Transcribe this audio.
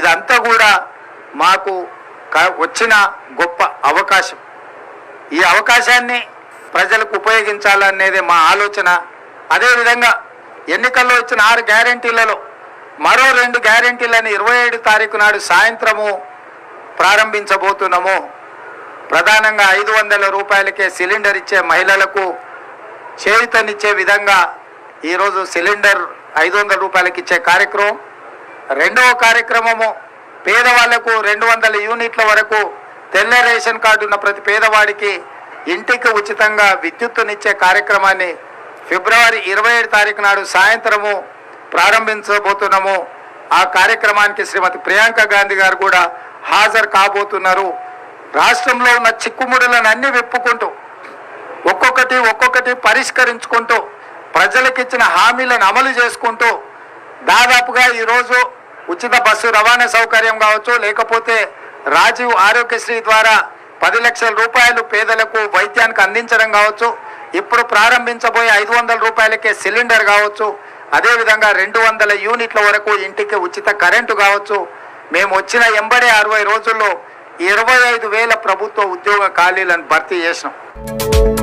ఇదంతా కూడా మాకు వచ్చిన గొప్ప అవకాశం. ఈ అవకాశాన్ని ప్రజలకు ఉపయోగించాలనేది మా ఆలోచన. అదేవిధంగా ఎన్నికల్లో ఇచ్చిన 6 గ్యారెంటీలలో మరో 2 గ్యారెంటీలను 27 తారీఖు నాడు సాయంత్రము ప్రారంభించబోతున్నాము. ప్రధానంగా 500 రూపాయలకే సిలిండర్ ఇచ్చే మహిళలకు చేయూతనిచ్చే విధంగా ఈరోజు సిలిండర్ 500 రూపాయలకి ఇచ్చే కార్యక్రమం. రెండవ కార్యక్రమము పేదవాళ్లకు 200 యూనిట్ల వరకు తెల్ల రేషన్ కార్డు ఉన్న ప్రతి పేదవాడికి ఇంటికి ఉచితంగా విద్యుత్తునిచ్చే కార్యక్రమాన్ని ఫిబ్రవరి 27 తారీఖు నాడు సాయంత్రము ప్రారంభించబోతున్నాము. ఆ కార్యక్రమానికి శ్రీమతి ప్రియాంక గాంధీ గారు కూడా హాజరు కాబోతున్నారు. రాష్ట్రంలో ఉన్న చిక్కుముడులను అన్ని విప్పుకుంటూ ఒక్కొక్కటి పరిష్కరించుకుంటూ ప్రజలకు ఇచ్చిన హామీలను అమలు చేసుకుంటూ దాదాపుగా ఈరోజు ఉచిత బస్సు రవాణా సౌకర్యం కావచ్చు, లేకపోతే రాజీవ్ ఆరోగ్యశ్రీ ద్వారా 10 లక్షల రూపాయలు పేదలకు వైద్యానికి అందించడం కావచ్చు, ఇప్పుడు ప్రారంభించబోయే 500 రూపాయలకే సిలిండర్ కావచ్చు, అదేవిధంగా 200 యూనిట్ల వరకు ఇంటికి ఉచిత కరెంటు కావచ్చు. మేము వచ్చిన 60 రోజుల్లో 25,000 ప్రభుత్వ ఉద్యోగ ఖాళీలను భర్తీ చేసినాం.